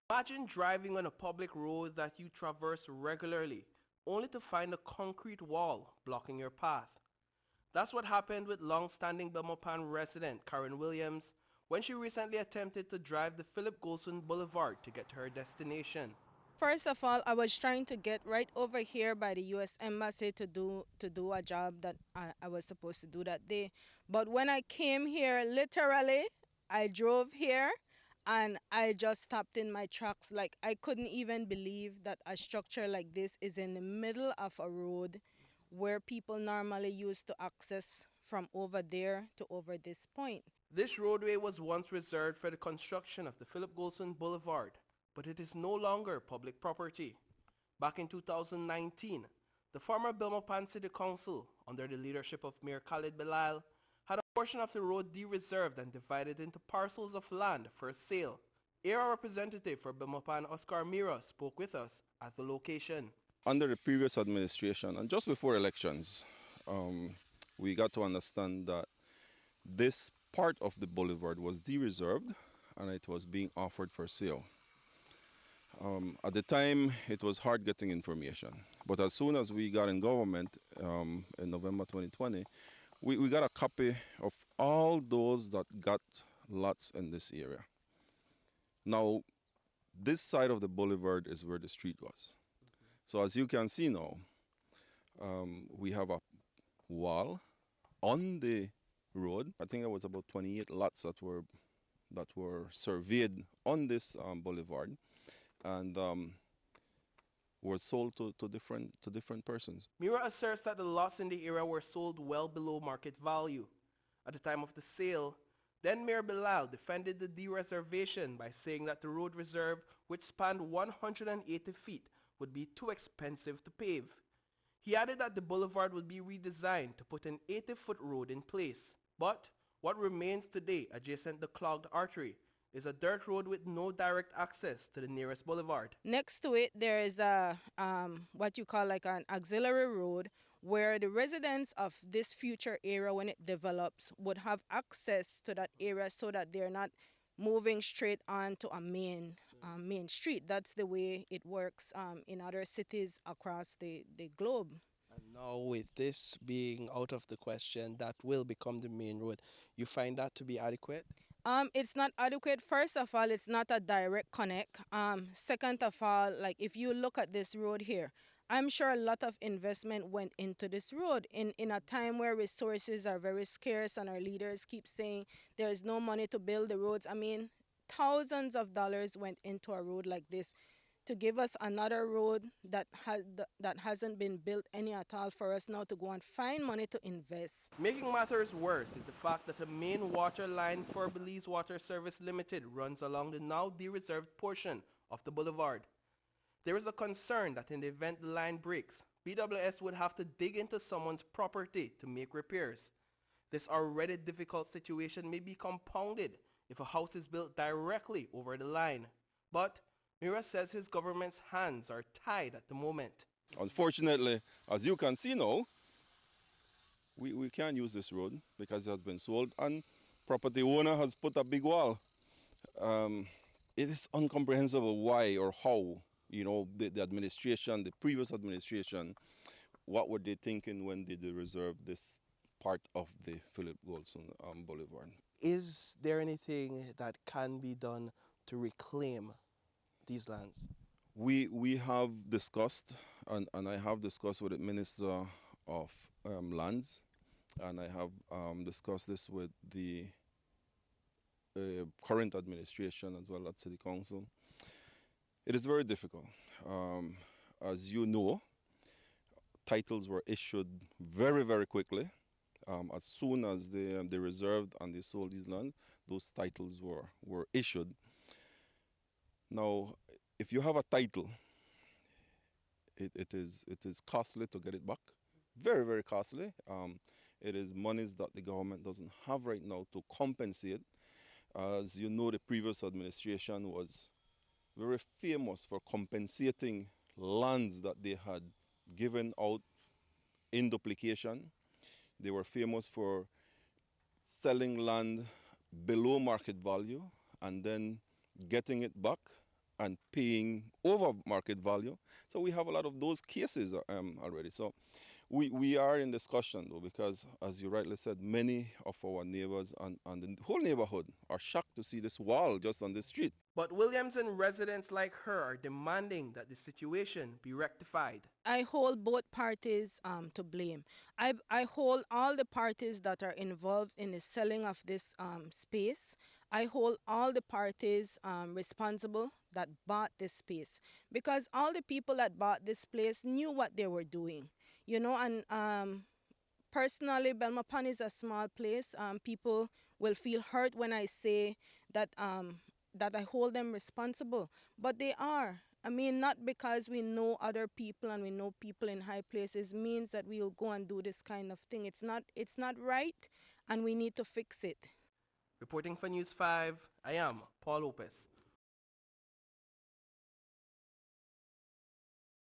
Imagine driving on a public road that you traverse regularly, only to find a concrete wall blocking your path. That's what happened with long-standing Belmopan resident Karen Williams when she recently attempted to drive the Phillip Goldson Boulevard to get to her destination. First of all, I was trying to get right over here by the U.S. Embassy to do a job that I was supposed to do that day. But when I came here, literally, I drove here and I just stopped in my tracks. Like I couldn't even believe that a structure like this is in the middle of a road where people normally used to access from over there to over this point. This roadway was once reserved for the construction of the Phillip Goldson Boulevard, but it is no longer public property. Back in 2019, the former Belmopan City Council, under the leadership of Mayor Khalid Belize, had a portion of the road de-reserved and divided into parcels of land for sale. Area representative for Belmopan Oscar Mira spoke with us at the location. Under the previous administration and just before elections, we got to understand that this part of the boulevard was de-reserved and it was being offered for sale. At the time, it was hard getting information. But as soon as we got in government in November 2020, we got a copy of all those that got lots in this area. Now, this side of the boulevard is where the street was. So as you can see now, we have a wall on the road. I think it was about 28 lots that were surveyed on this boulevard and were sold to different persons. Mira asserts that the lots in the area were sold well below market value. At the time of the sale, then Mayor Bilal defended the de-reservation by saying that the road reserve, which spanned 180 feet, would be too expensive to pave. He added that the boulevard would be redesigned to put an 80-foot road in place. But what remains today adjacent the clogged artery is a dirt road with no direct access to the nearest boulevard. Next to it, there is a what you call like an auxiliary road where the residents of this future area, when it develops, would have access to that area so that they're not moving straight onto a main street. That's the way it works in other cities across the globe. And now, with this being out of the question, that will become the main road. You find that to be adequate? It's not adequate. First of all, it's not a direct connect. Second of all, like if you look at this road here, I'm sure a lot of investment went into this road in a time where resources are very scarce and our leaders keep saying there's no money to build the roads. I mean, thousands of dollars went into a road like this to give us another road that hasn't been built any at all for us now to go and find money to invest. Making matters worse is the fact that a main water line for Belize Water Service Limited runs along the now de-reserved portion of the boulevard. There is a concern that in the event the line breaks, BWS would have to dig into someone's property to make repairs. This already difficult situation may be compounded if a house is built directly over the line. But Mira says his government's hands are tied at the moment. Unfortunately, as you can see now, we can't use this road because it has been sold and property owner has put a big wall. It is incomprehensible why or how, the administration, the previous administration, what were they thinking when they reserved this part of the Phillip Goldson Boulevard. Is there anything that can be done to reclaim these lands? We have discussed, and I have discussed with the Minister of Lands, and I have discussed this with the current administration as well at City Council. It is very difficult. As you know, titles were issued very, very quickly. As soon as they reserved and they sold these lands, those titles were issued. Now, if you have a title, it is costly to get it back. Very, very costly. It is monies that the government doesn't have right now to compensate. As you know, the previous administration was very famous for compensating lands that they had given out in duplication. They were famous for selling land below market value and then getting it back and paying over market value. So we have a lot of those cases already. So we are in discussion though, because as you rightly said, many of our neighbors and the whole neighborhood are shocked to see this wall just on the street. But Williamson residents like her are demanding that the situation be rectified. I hold both parties to blame. I hold all the parties that are involved in the selling of this space. I hold all the parties responsible that bought this space, because all the people that bought this place knew what they were doing, you know. And personally, Belmopan is a small place. People will feel hurt when I say that that I hold them responsible, but they are. I mean, not because we know other people and we know people in high places means that we'll go and do this kind of thing. It's not right, and we need to fix it. Reporting for News 5, I am Paul Lopez.